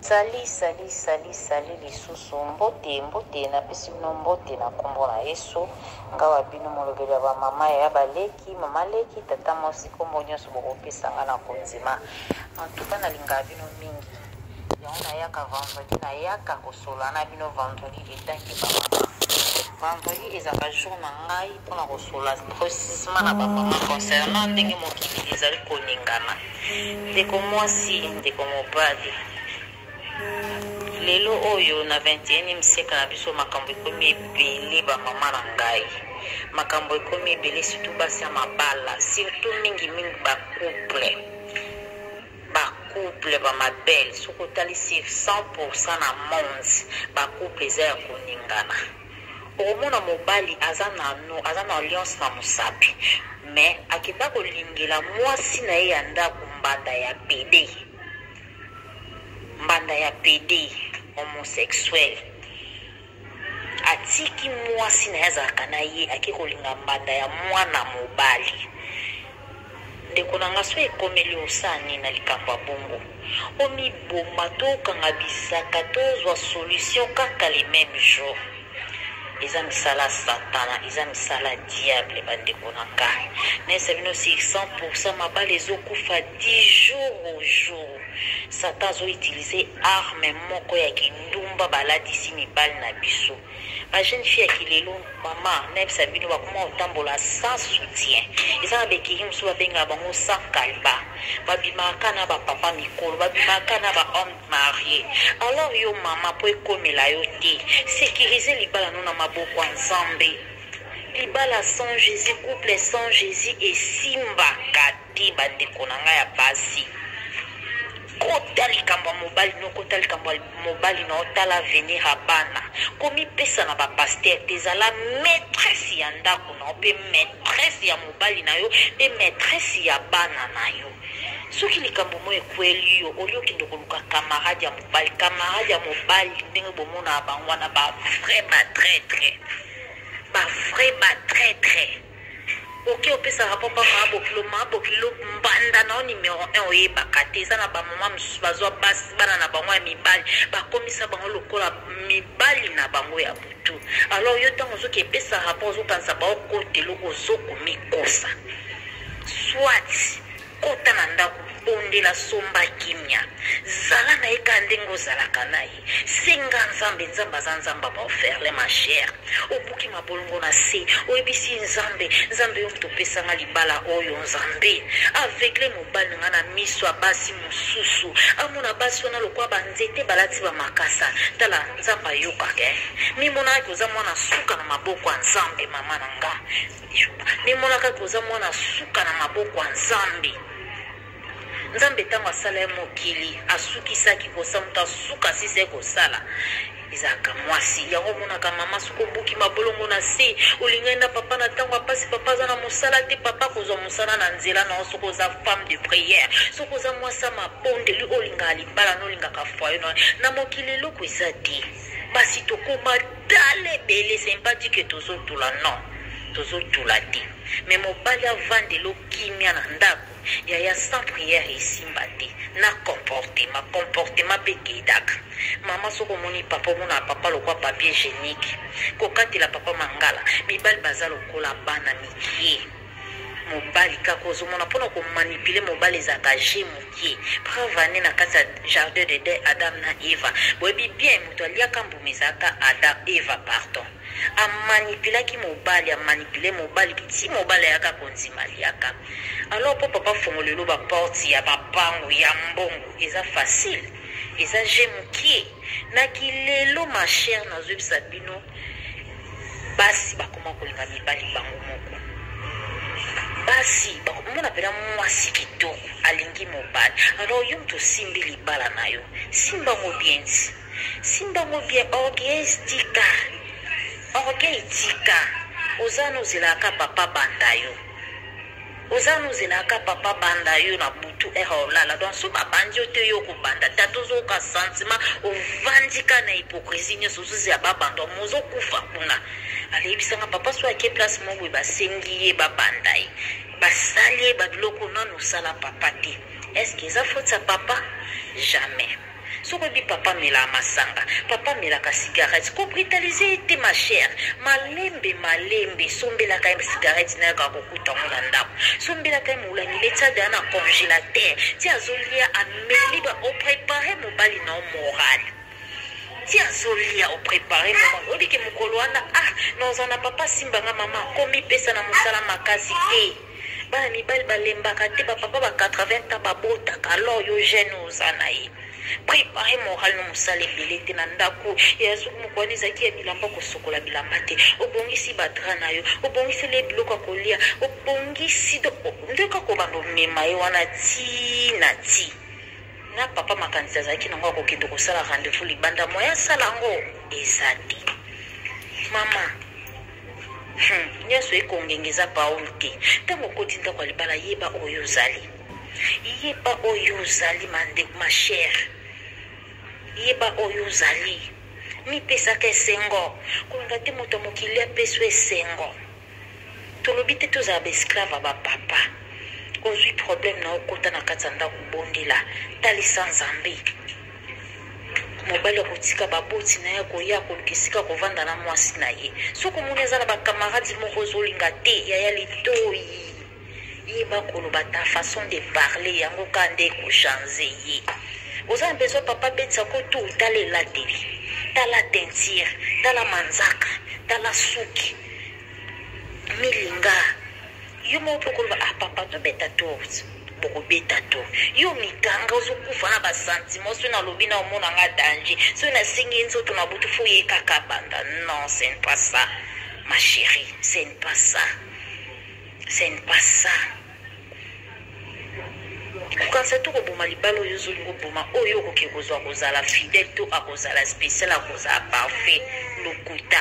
Sali lisusu mbote na pesi bino mbote na kombo na Yesu ngawa bino molobela ba mama ya baleki mama leki tata mosi kombo nyonso bokopesanga na konzima antuka na linga bino mingi yaona yaka vendredi na yaka kosola na bino vendredi etanki ba mama vendredi ezaka jour na ngai mpona kosola précisement na ba mama concernant ndenge mokili ezali koningana ndeko mwasi ndeko mobali lelo oyo na 21e siècle na biso makambo ekomi ebele ba mama na ngai makambo ekomi ebele surtout basi ya mabala surtout mingi ba couple ba mabele soki otali sur 100% na monde ba couple eza ya koningana okomona mobali aza na alliance na mosapi mais akenda kolingela mwasi na ye ya ndako mbanda ya PD homosexuel atiki mwasi na yazaka na ye ake kolinga mbanda ya mwana mobali ndeko na nga so ekomeli osani na likambo ya bongo omiboma tokanga bisaka tozwa solution kaka le même jour eza misala satana eza misala diable bandeko na ngai nayesa bino si 100% mabale ezokufa 10 jours au jour satan azoutilize arme moko ya kindumba balatisi mibali na biso bajeune fille ya kilelo mama nayebisa bino bakoma otambola sans soutien eza na bekiri mosusu babengaka bango sans kalba babimaka na bapapa mikolo babimaka na bahomme marié alors yo mama po ekomela yo te sécurize libala no na maboko ya nzambe libala sans Jésus couple sans Jésus esimbaka te bandeko na ngai ya basi kota likambo ya mobali no kota likambo ya mobali na otala venir ya bana komipesa na bapaster te ezala maîtresse ya ndako na mpe maîtresse ya mobali na yo mpe maîtresse ya bana na yo soki likambo mo ekweli yo oli okende koluka camarade ya mobali ndenge bomona bango wana bavrai batraître oke opesaka papa maabokilo mbanda nao numéro 1 oyebaka te eza na bamama mosusu bazwa basi bana na bango ya mibali bakomisa bango lokola mibali na bango ya butu alors yo ntango ozoki epesa rapport ozokanisa baokotelo ozokomikosa swat kota na ndako bondela somba kimia zala na ye ka ndenge ozalaka na ye senga nzambe aza nzambe baoferle ma chere obuki mabolongo na se oyebisi nzambe yo moto opesanga libala oyo nzambe aveugle mobali nga na miso ya basi mosusu amona basi wana lokwa banzete balati bamakasa tala nzambe ayokaka mimonaka oza mwana suka na maboko ya nzambe mama na nga mimonaka oza mwana suka na maboko ya nzambe nzambe ntango asala ye mokili asukisaki kosala moto asuka sise kosala ezalaka mwasi yango omonaka mama soki obuki mabolongo na se olingai na papa na ntango apasi papa aza na mosala te papa kozwa mosala na nzela na soki oza femme de prière soki oza mwasi mabondeli olingaka libala nolingaka foye na mokili eloko eza te basi tokoma tala ebele sympatike tozotula non tozotula te me mobali avandela okimia na ndako yaya sans prière esimba te na comportement mpe kedaka mama soki omoni papa omona papa lokwa papier génique kokatela papa mangala mibali baza lokola bana mikie mobali kaka ozomona mpona komanipule mobali ezalaka je mokie pravane na kati ya jardin de Dieu adam na eva boyebi bien moto aliaka mbuma ezalaka adam eva pardon amanipulaki mobali amanipule mobali ti mobali ayaka kondima aliaka alors mpo papa fongolelo baporte ya bapango ya mbongo eza facile eza je mokie na kilelo ma chere nazoyebisa bino basi bakoma kolinga mibali bango moko basi bakomona mpena mwasi kitoko alingi mobali alors yo moto osimbi libala na yo simbango bien orgueil tika oza nozelaka papa banda yo na butu olala donc so babandi yo te yo kobanda tata ozoyoka sentiment ovandika na hypocrisie nyonso ozozela babanda mozokufa kuna aleyebisanga papa so ake place moko basengi ye babanda ye basali ye babiloko nano osala papa te est-ce que eza faute ya papa jamais soko bi papa mela masanga papa mela ka cigarette ko brutaliser te ma chère malembe sombela ka cigarette na ka kokuta ngona ndako sombela ka mulani letsa dana congélateur ti azolia ameli ba o préparer mobali na moral ti azolia o préparer mobali obi ke mukolo wana nozana papa simbanga mama komi pesa na musala makasi te bana mibali balembaka te bapapa ba 80 ans babotaka alors yo jeune ozana ye préparer moral no musala ebele te na ndako yazuku mokwani ezaki ya bilamba kosokola bilamba te obongisi badra na yo obongisi le biloko ya kolia obongisi ndoka kobanda omema ye wana ti na ti na papa makanisi azalaki nango akokende kosala rendez-vous libanda moya asala ngo eza te mama nyonso ekongengeza paul te ntango okoti ndako ya libala yeba oyo ozali ma chère yeba oyo ozali mipesaka esengo kolinga te moto mokili apeso esengo tolobi te tozala baesclave bapapa ozwi problème na okota na kati ya ndako bondela talisa nzambe mobali akotika baboti na ye koya kolukisika kovanda na mwasi na ye soki omoni eza na bakamaradi moko ozolinga te yaya litoi yeba koloba ta façon de parler yango ka nde ekochange ye oza na besoin papa betisa ko tu talela te tala tentire tala manzaka tala suki milinga yo moko koloba papa tobeta to bokobeta to yo mikanga ozokufa na basentiment so nalobi na omona nga danger so nasengi nzoto na butu fo ye kaka banda non ce n'est pas ça ma chérie ce n'est pas ça kokanisa to koboma libala oyo ozolinga oboma oyo okoki kozwa kozala fidèle to akozala spécial akozala parfait lokuta